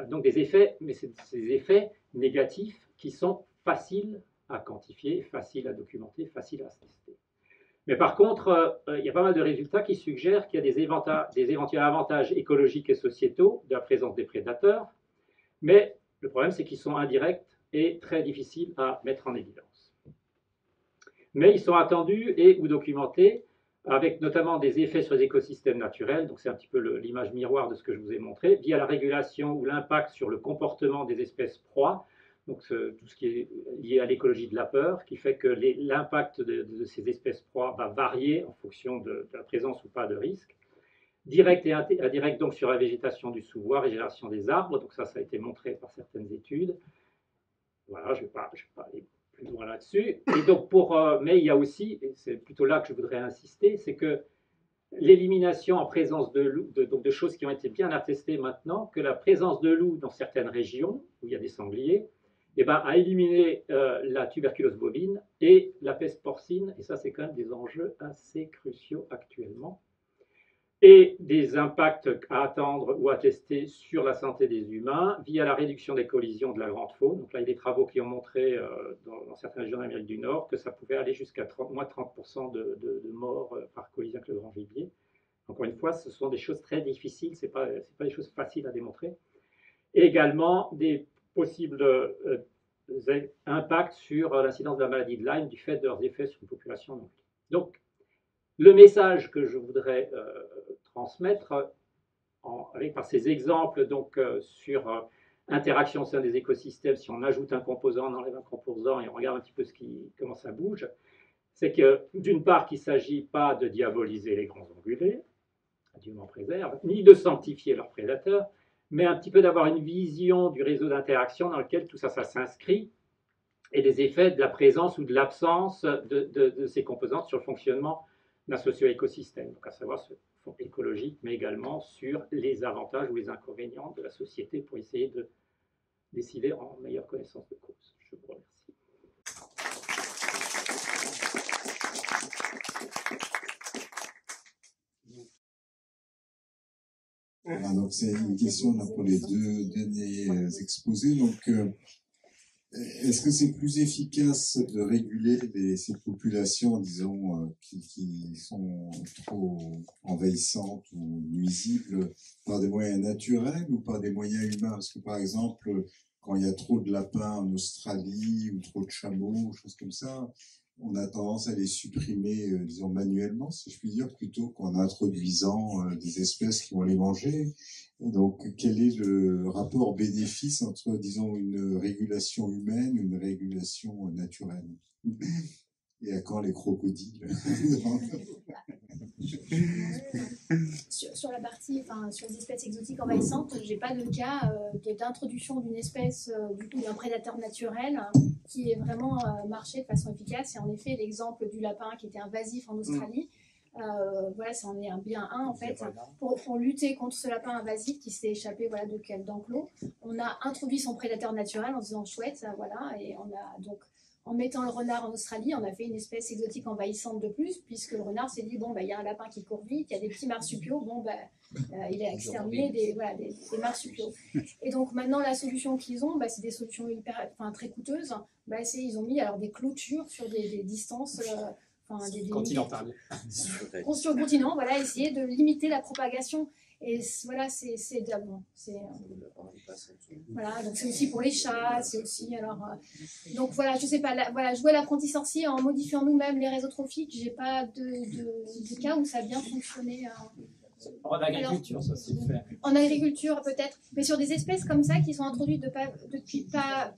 donc des effets, mais c'est ces effets négatifs qui sont faciles à quantifier, faciles à documenter, faciles à tester. Mais par contre, il y a pas mal de résultats qui suggèrent qu'il y a des éventuels avantages écologiques et sociétaux de la présence des prédateurs, mais le problème c'est qu'ils sont indirects et très difficiles à mettre en évidence. Mais ils sont attendus et ou documentés avec notamment des effets sur les écosystèmes naturels, donc c'est un petit peu l'image miroir de ce que je vous ai montré, via la régulation ou l'impact sur le comportement des espèces proies, donc tout ce qui est lié à l'écologie de la peur, qui fait que l'impact de ces espèces proies va varier en fonction de la présence ou pas de risque. Direct et indirect donc sur la végétation du sous-bois, régénération des arbres, donc ça a été montré par certaines études. Voilà, je ne vais pas aller plus loin là-dessus. Et donc mais il y a aussi, et c'est plutôt là que je voudrais insister, c'est que l'élimination en présence de loups, donc de choses qui ont été bien attestées maintenant, que la présence de loups dans certaines régions où il y a des sangliers, a éliminé la tuberculose bovine et la peste porcine, et ça c'est quand même des enjeux assez cruciaux actuellement, et des impacts à attendre ou à tester sur la santé des humains via la réduction des collisions de la grande faune. Donc là, il y a des travaux qui ont montré dans certaines régions d'Amérique du Nord que ça pouvait aller jusqu'à moins de 30% de morts par collision avec le grand gibier. Encore une fois, ce sont des choses très difficiles, ce n'est pas des choses faciles à démontrer. Et également des possibles impacts sur l'incidence de la maladie de Lyme du fait de leurs effets sur une population. Donc, le message que je voudrais transmettre par ces exemples donc, sur interaction au sein des écosystèmes, si on ajoute un composant, on enlève un composant et on regarde un petit peu comment ça bouge, c'est que d'une part qu'il ne s'agit pas de diaboliser les grands ongulés, Dieu m'en préserve, ni de sanctifier leurs prédateurs, mais un petit peu d'avoir une vision du réseau d'interaction dans lequel tout ça s'inscrit, et des effets de la présence ou de l'absence de ces composantes sur le fonctionnement d'un socio-écosystème, donc à savoir ce fond écologique, mais également sur les avantages ou les inconvénients de la société pour essayer de décider en meilleure connaissance de cause. Je vous remercie. Voilà, donc c'est une question là, pour les deux derniers exposés. Donc, est-ce que c'est plus efficace de réguler ces populations, disons, qui sont trop envahissantes ou nuisibles par des moyens naturels ou par des moyens humains? Parce que, par exemple, quand il y a trop de lapins en Australie ou trop de chameaux, choses comme ça, on a tendance à les supprimer, disons, manuellement, si je puis dire, plutôt qu'en introduisant des espèces qui vont les manger. Donc, quel est le rapport bénéfice entre, disons, une régulation humaine, une régulation naturelle? Et à quand les crocodiles? Sur la partie, enfin, sur les espèces exotiques envahissantes, j'ai pas de cas d'introduction d'une espèce, du coup, d'un prédateur naturel qui ait vraiment marché de façon efficace. Et en effet, l'exemple du lapin qui était invasif en Australie, voilà, ça en est bien un en fait. Pour lutter contre ce lapin invasif qui s'est échappé voilà, d'enclos, on a introduit son prédateur naturel en disant chouette, ça, voilà, et on a donc. En mettant le renard en Australie, on a fait une espèce exotique envahissante de plus, puisque le renard s'est dit, bon, bah, y a un lapin qui court vite, il y a des petits marsupiaux, bon, bah, il a exterminé des marsupiaux. Et donc maintenant, la solution qu'ils ont, bah, c'est des solutions très coûteuses. Bah, ils ont mis alors, des clôtures sur des distances... continentales. Sur le continent, voilà, essayer de limiter la propagation. Et voilà, voilà, donc c'est aussi pour les chats, c'est aussi alors donc voilà, je sais pas, voilà, jouer l'apprenti sorcier en modifiant nous-mêmes les réseaux trophiques, j'ai pas de cas où ça a bien fonctionné. En agriculture, ça c'est fait. En agriculture peut-être, mais sur des espèces comme ça qui sont introduites depuis pas.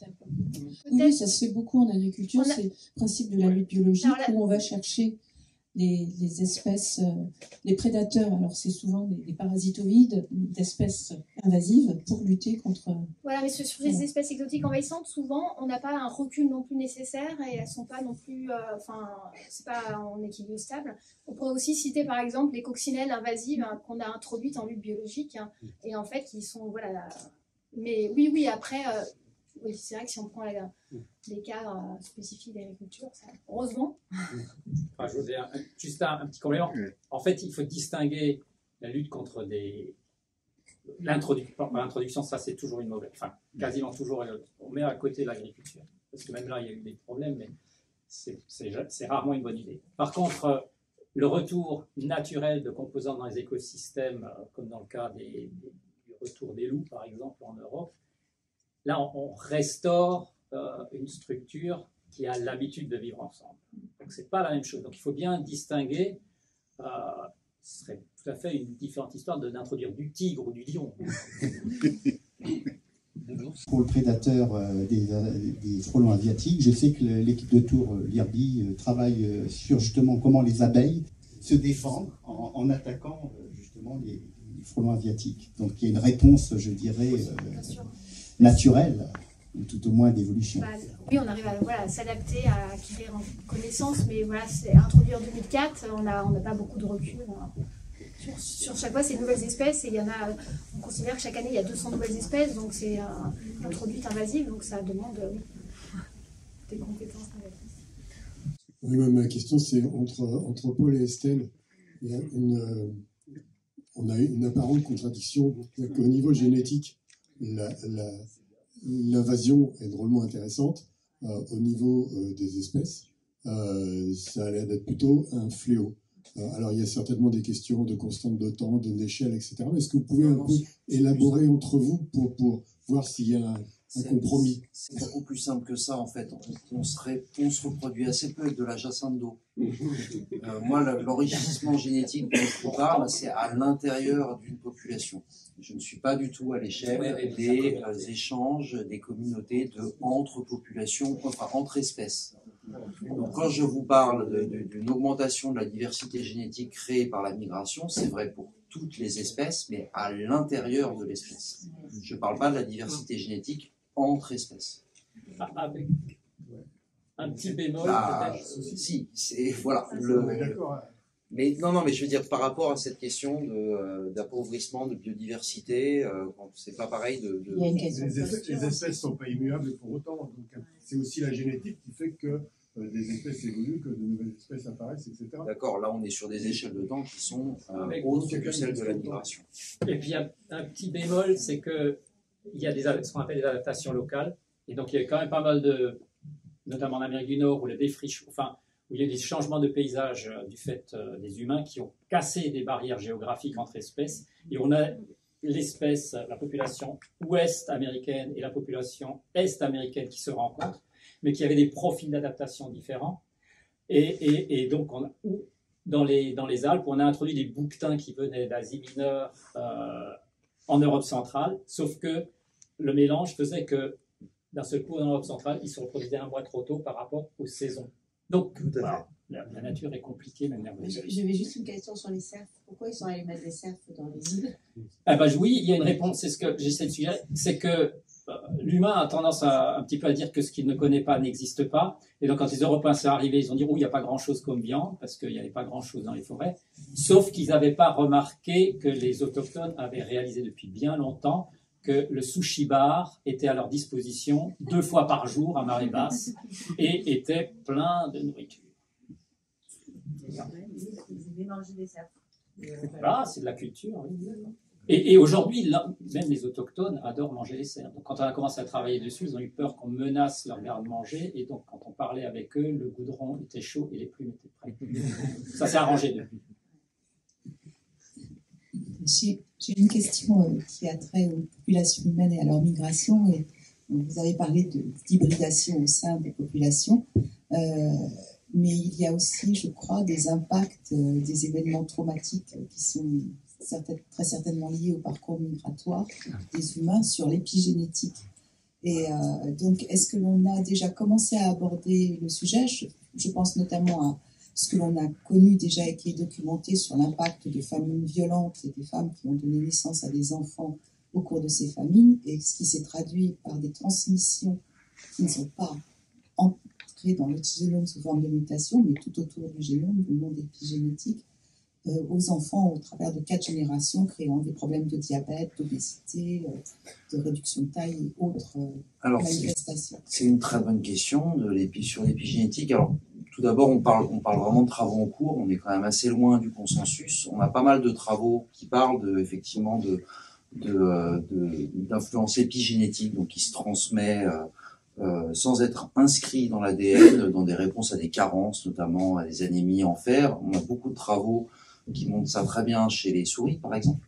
Oui, ça se fait beaucoup en agriculture, c'est le principe de la lutte biologique où on va chercher les espèces, les prédateurs, alors c'est souvent des parasitoïdes, d'espèces invasives pour lutter contre... Voilà, mais sur les espèces exotiques envahissantes, souvent, on n'a pas un recul non plus nécessaire et elles ne sont pas non plus... c'est pas en équilibre stable. On pourrait aussi citer, par exemple, les coccinelles invasives qu'on a introduites en lutte biologique et en fait, qui sont... Voilà, mais oui, après... oui, c'est vrai que si on prend les cas spécifiques d'agriculture, heureusement. Enfin, je veux dire, juste un petit complément. En fait, il faut distinguer la lutte contre l'introduction, ça c'est toujours une mauvaise. Enfin, quasiment toujours, on met à côté l'agriculture. Parce que même là, il y a eu des problèmes, mais c'est rarement une bonne idée. Par contre, le retour naturel de composants dans les écosystèmes, comme dans le cas du retour des loups, par exemple, en Europe, là, on restaure une structure qui a l'habitude de vivre ensemble. Donc, ce n'est pas la même chose. Donc, il faut bien distinguer. Ce serait tout à fait une différente histoire d'introduire du tigre ou du lion. Pour le prédateur des frelons asiatiques, je sais que l'équipe de Tours, l'IRBI, travaille sur justement comment les abeilles se défendent en attaquant justement les frelons asiatiques. Donc, il y a une réponse, je dirais... naturelle, ou tout au moins d'évolution. Oui, on arrive à s'adapter, à acquérir en connaissance, mais voilà, c'est introduit en 2004, on n'a pas beaucoup de recul sur chaque fois ces nouvelles espèces, et il y en a, on considère que chaque année il y a 200 nouvelles espèces, donc c'est introduite invasive, donc ça demande des compétences invasives. Oui, ma question c'est entre Paul et Estelle, on a une apparente contradiction au niveau génétique. L'invasion est drôlement intéressante au niveau des espèces. Ça a l'air d'être plutôt un fléau. Alors, il y a certainement des questions de constante de temps, d'échelle, etc. Est-ce que vous pouvez un peu élaborer entre vous pour voir s'il y a un compromis? C'est beaucoup plus simple que ça, en fait. On se reproduit assez peu avec de la jacinthe d'eau. Moi, l'enrichissement génétique dont je vous parle, c'est à l'intérieur d'une population. Je ne suis pas du tout à l'échelle des échanges, des communautés entre populations, enfin entre espèces. Donc, quand je vous parle d'une augmentation de la diversité génétique créée par la migration, c'est vrai pour toutes les espèces, mais à l'intérieur de l'espèce. Je ne parle pas de la diversité génétique entre espèces. Avec un petit bémol, peut-être. Si, c'est voilà. Mais je veux dire par rapport à cette question d'appauvrissement de biodiversité, c'est pas pareil Les espèces sont pas immuables pour autant. Donc c'est aussi la génétique qui fait que des espèces évoluent, que de nouvelles espèces apparaissent, etc. D'accord, là on est sur des échelles de temps qui sont autres que celles de la migration. Et puis il y a un petit bémol, c'est qu'il y a ce qu'on appelle des adaptations locales. Et donc il y a quand même pas mal de, notamment en Amérique du Nord, où où il y a des changements de paysage du fait des humains qui ont cassé des barrières géographiques entre espèces. Et on a la population ouest américaine et la population est américaine qui se rencontrent, mais qui avaient des profils d'adaptation différents. Et donc, dans les Alpes, on a introduit des bouquetins qui venaient d'Asie mineure en Europe centrale, sauf que le mélange faisait que, d'un seul coup, en Europe centrale, ils se reproduisaient un mois trop tôt par rapport aux saisons. Donc, voilà, la nature est compliquée, mais merveilleuse. J'avais juste une question sur les cerfs. Pourquoi ils sont allés mettre des cerfs dans les îles? Oui, il y a une réponse, c'est ce que j'essaie de suggérer, c'est que l'humain a tendance un petit peu à dire que ce qu'il ne connaît pas n'existe pas. Et donc, quand les Européens sont arrivés, ils ont dit « Oh, il n'y a pas grand-chose comme viande », parce qu'il n'y avait pas grand-chose dans les forêts. Sauf qu'ils n'avaient pas remarqué que les autochtones avaient réalisé depuis bien longtemps que le sushi bar était à leur disposition 2 fois par jour à marée basse et était plein de nourriture. Ils aimaient manger des cerfs. Voilà, c'est de la culture. Oui. Et aujourd'hui, même les autochtones adorent manger les cerfs. Donc, quand on a commencé à travailler dessus, ils ont eu peur qu'on menace leur garde-manger. Et donc, quand on parlait avec eux, le goudron était chaud et les plumes étaient prêtes. Ça s'est arrangé depuis. J'ai une question qui a trait aux populations humaines et à leur migration. Et vous avez parlé d'hybridation au sein des populations. Mais il y a aussi, je crois, des impacts des événements traumatiques qui sont très certainement liés au parcours migratoire des humains sur l'épigénétique. Et donc, est-ce que l'on a déjà commencé à aborder le sujet? Je pense notamment à ce que l'on a connu déjà et qui est documenté sur l'impact de famines violentes et des femmes qui ont donné naissance à des enfants au cours de ces famines, et ce qui s'est traduit par des transmissions qui ne sont pas entrées dans le génome sous forme de mutation, mais tout autour du génome, du monde épigénétique, aux enfants au travers de 4 générations, créant des problèmes de diabète, d'obésité, de réduction de taille et autres manifestations. C'est une très bonne question sur l'épigénétique. Alors, tout d'abord, on parle vraiment de travaux en cours. On est quand même assez loin du consensus. On a pas mal de travaux qui parlent effectivement d'influence épigénétique, donc qui se transmet sans être inscrit dans l'ADN, dans des réponses à des carences, notamment à des anémies en fer. On a beaucoup de travaux qui montrent ça très bien chez les souris, par exemple.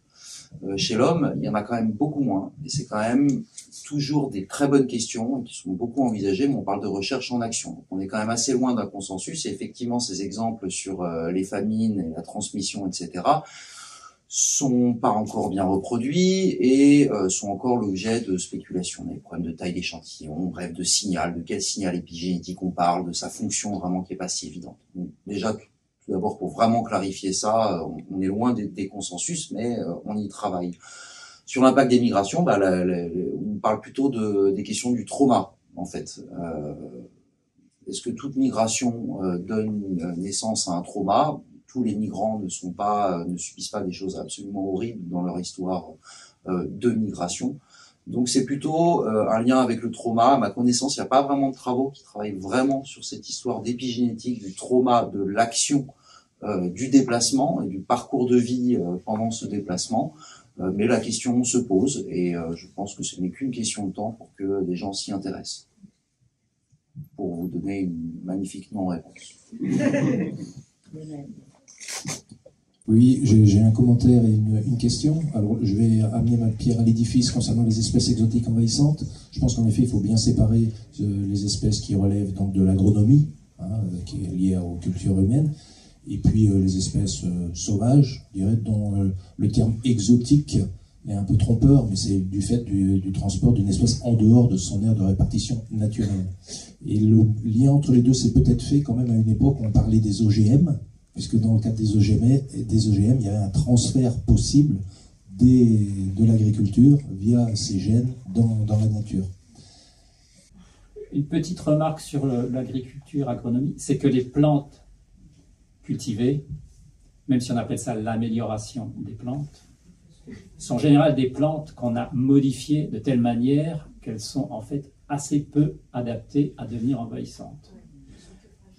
Chez l'homme, il y en a quand même beaucoup moins. Et c'est quand même toujours des très bonnes questions qui sont beaucoup envisagées, mais on parle de recherche en action. Donc on est quand même assez loin d'un consensus. Et effectivement, ces exemples sur les famines et la transmission, etc., sont pas encore bien reproduits et sont encore l'objet de spéculations. On a des problèmes de taille d'échantillon, bref, de signal, de quel signal épigénétique on parle, de sa fonction vraiment qui est pas si évidente. Donc, déjà, tout d'abord, pour vraiment clarifier ça, on est loin des consensus, mais on y travaille. Sur l'impact des migrations, on parle plutôt des questions du trauma, en fait. Est-ce que toute migration donne naissance à un trauma? Tous les migrants ne subissent pas des choses absolument horribles dans leur histoire de migration. Donc c'est plutôt un lien avec le trauma. À ma connaissance, il n'y a pas vraiment de travaux qui travaillent vraiment sur cette histoire d'épigénétique, du trauma, de l'action, du déplacement et du parcours de vie pendant ce déplacement. Mais la question se pose et je pense que ce n'est qu'une question de temps pour que des gens s'y intéressent. Pour vous donner une magnifique non-réponse. Oui, j'ai un commentaire et une question. Alors, je vais amener ma pierre à l'édifice concernant les espèces exotiques envahissantes. Je pense qu'en effet, il faut bien séparer les espèces qui relèvent donc de l'agronomie, qui est liée aux cultures humaines, et puis les espèces sauvages, je dirais, dont le terme exotique est un peu trompeur, mais c'est du fait du transport d'une espèce en dehors de son aire de répartition naturelle. Et le lien entre les deux s'est peut-être fait quand même à une époque où on parlait des OGM, puisque dans le cadre des OGM, il y avait un transfert possible de l'agriculture via ces gènes dans la nature. Une petite remarque sur l'agriculture, agronomie, c'est que les plantes cultivées, même si on appelle ça l'amélioration des plantes, sont en général des plantes qu'on a modifiées de telle manière qu'elles sont en fait assez peu adaptées à devenir envahissantes.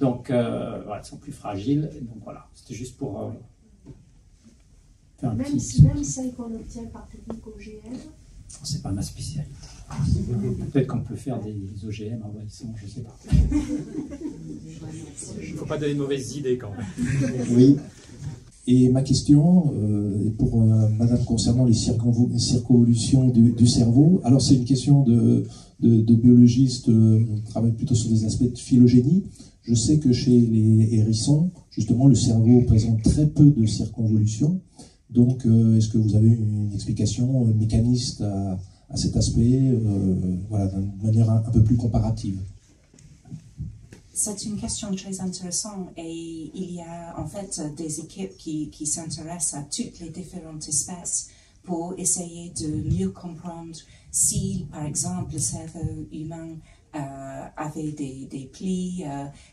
Donc, voilà, elles sont plus fragiles. Donc voilà, c'était juste pour faire un même, petit... Même celles qu'on obtient par technique OGM. C'est pas ma spécialité. Peut-être qu'on peut faire des OGM envahissants, je ne sais pas. Il ne faut pas donner de mauvaises idées quand même. Oui. Et ma question est pour Madame concernant les circonvolutions du cerveau. Alors c'est une question de biologiste, qui travaille plutôt sur des aspects de phylogénie. Je sais que chez les hérissons, justement, le cerveau présente très peu de circonvolutions. Donc, est-ce que vous avez une explication mécaniste à cet aspect, voilà, d'une manière un peu plus comparative? C'est une question très intéressante et il y a en fait des équipes qui s'intéressent à toutes les différentes espèces pour essayer de mieux comprendre si, par exemple, le cerveau humain avait des plis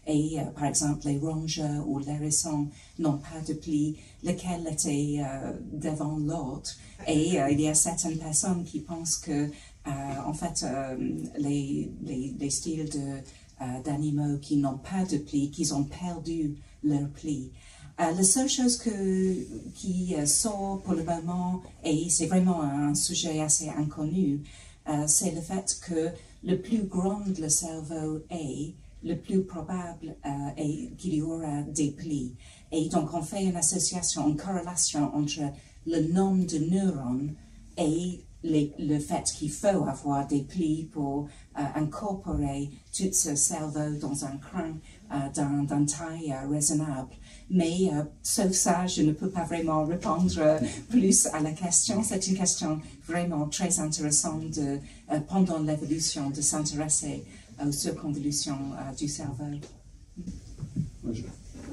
et, par exemple, les rongeurs ou les hérissons n'ont pas de plis, lequel était devant l'autre. Et il y a certaines personnes qui pensent que, en fait, les styles d'animaux qui n'ont pas de plis, qu'ils ont perdu leurs plis. La seule chose qui sort pour le moment, et c'est vraiment un sujet assez inconnu, c'est le fait que le plus grand le cerveau est, le plus probable est qu'il y aura des plis. Et donc on fait une association, une corrélation entre le nombre de neurones et le fait qu'il faut avoir des plis pour incorporer tout ce cerveau dans un crâne d'une taille raisonnable. Mais sauf ça, je ne peux pas vraiment répondre plus à la question. C'est une question vraiment très intéressante pendant l'évolution de s'intéresser aux circonvolutions du cerveau.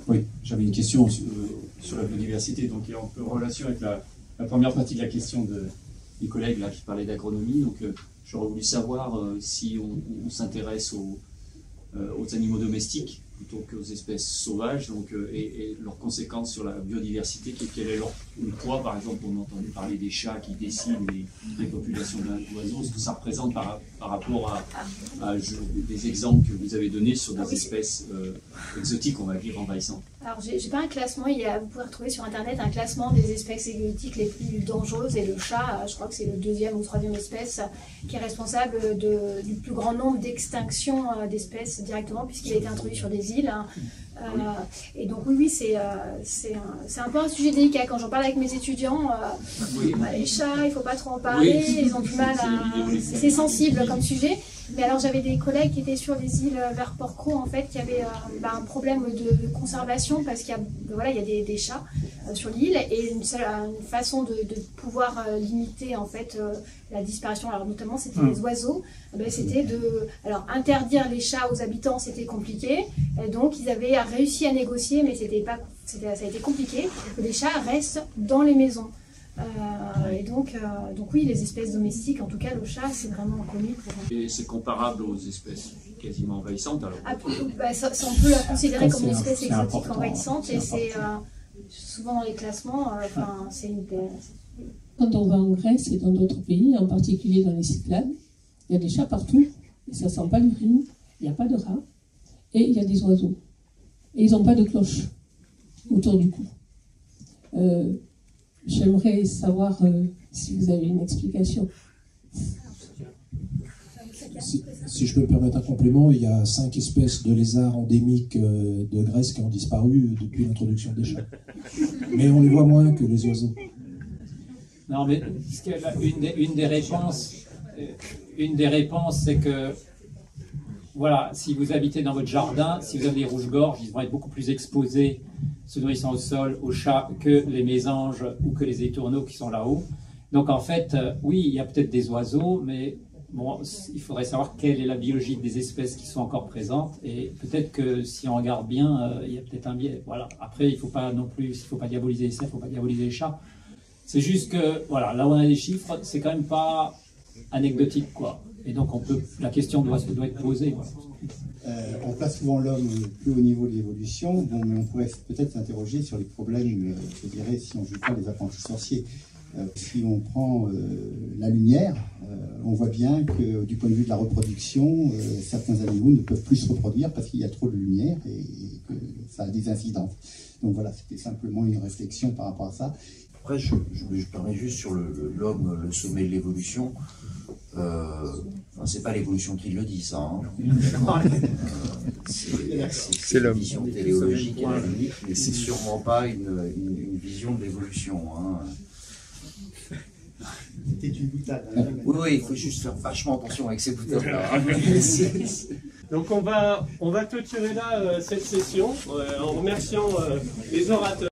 Oui, j'avais une question sur la biodiversité, donc il est un peu en relation avec la première partie de la question des collègues là, qui parlaient d'agronomie. Donc j'aurais voulu savoir si on s'intéresse aux animaux domestiques plutôt qu'aux espèces sauvages, donc, et leurs conséquences sur la biodiversité, quel est leur poids. Par exemple, on a entendu parler des chats qui déciment les populations d'oiseaux, ce que ça représente par rapport à des exemples que vous avez donnés sur des espèces exotiques, on va dire, envahissantes. Alors, j'ai pas un classement, vous pouvez retrouver sur internet un classement des espèces exotiques les plus dangereuses, et le chat, je crois que c'est le 2e ou 3e espèce qui est responsable du plus grand nombre d'extinctions d'espèces directement, puisqu'il a été introduit sur des îles. Et donc oui, c'est un peu un sujet délicat. Quand j'en parle avec mes étudiants, les chats, il ne faut pas trop en parler, ils ont du mal c'est sensible comme sujet. Mais alors j'avais des collègues qui étaient sur les îles vers Port-Cros, en fait, qui avaient un problème de conservation parce qu'il y a des chats sur l'île, et une façon de pouvoir limiter en fait la disparition, alors notamment c'était les oiseaux, c'était alors interdire les chats aux habitants, c'était compliqué, et donc ils avaient réussi à négocier, mais ça a été compliqué, que les chats restent dans les maisons. Et donc oui, les espèces domestiques, en tout cas le chat, c'est vraiment connu. Et c'est comparable aux espèces quasiment envahissantes alors? On peut la considérer comme une espèce exotique envahissante, et c'est souvent dans les classements, Quand on va en Grèce et dans d'autres pays, en particulier dans les Cyclades, il y a des chats partout, et ça sent pas l'urine, il n'y a pas de rats, et il y a des oiseaux. Et ils n'ont pas de cloche autour du cou. J'aimerais savoir si vous avez une explication. Si je peux me permettre un complément, il y a 5 espèces de lézards endémiques de Grèce qui ont disparu depuis l'introduction des chats. Mais on les voit moins que les oiseaux. Non, mais une des réponses, c'est que, voilà, si vous habitez dans votre jardin, si vous avez des rouges-gorges, ils vont être beaucoup plus exposés, se nourrissant au sol, aux chats, que les mésanges ou que les étourneaux qui sont là-haut. Donc en fait, oui, il y a peut-être des oiseaux, mais bon, il faudrait savoir quelle est la biologie des espèces qui sont encore présentes, et peut-être que si on regarde bien, il y a peut-être un biais. Voilà. Après, il ne faut pas non plus, il faut pas diaboliser les cerfs, il ne faut pas diaboliser les chats. C'est juste que, voilà, là où on a des chiffres, c'est quand même pas anecdotique, quoi. Et donc la question doit être posée. Voilà. On place souvent l'homme plus haut niveau de l'évolution, mais on pourrait peut-être s'interroger sur les problèmes, je dirais, si on ne joue pas les apprentis sorciers. Si on prend la lumière, on voit bien que du point de vue de la reproduction, certains animaux ne peuvent plus se reproduire parce qu'il y a trop de lumière et que ça a des incidences. Donc voilà, c'était simplement une réflexion par rapport à ça. Après, je me permets juste sur l'homme, le sommet de l'évolution. C'est pas l'évolution qui le dit, ça. Hein. C'est une vision téléologique à la limite, mais c'est sûrement pas une vision de l'évolution. Hein. C'était une boutade. Oui, il faut juste faire vachement attention avec ces boutades-là. Donc on va clôturer là cette session en remerciant les orateurs.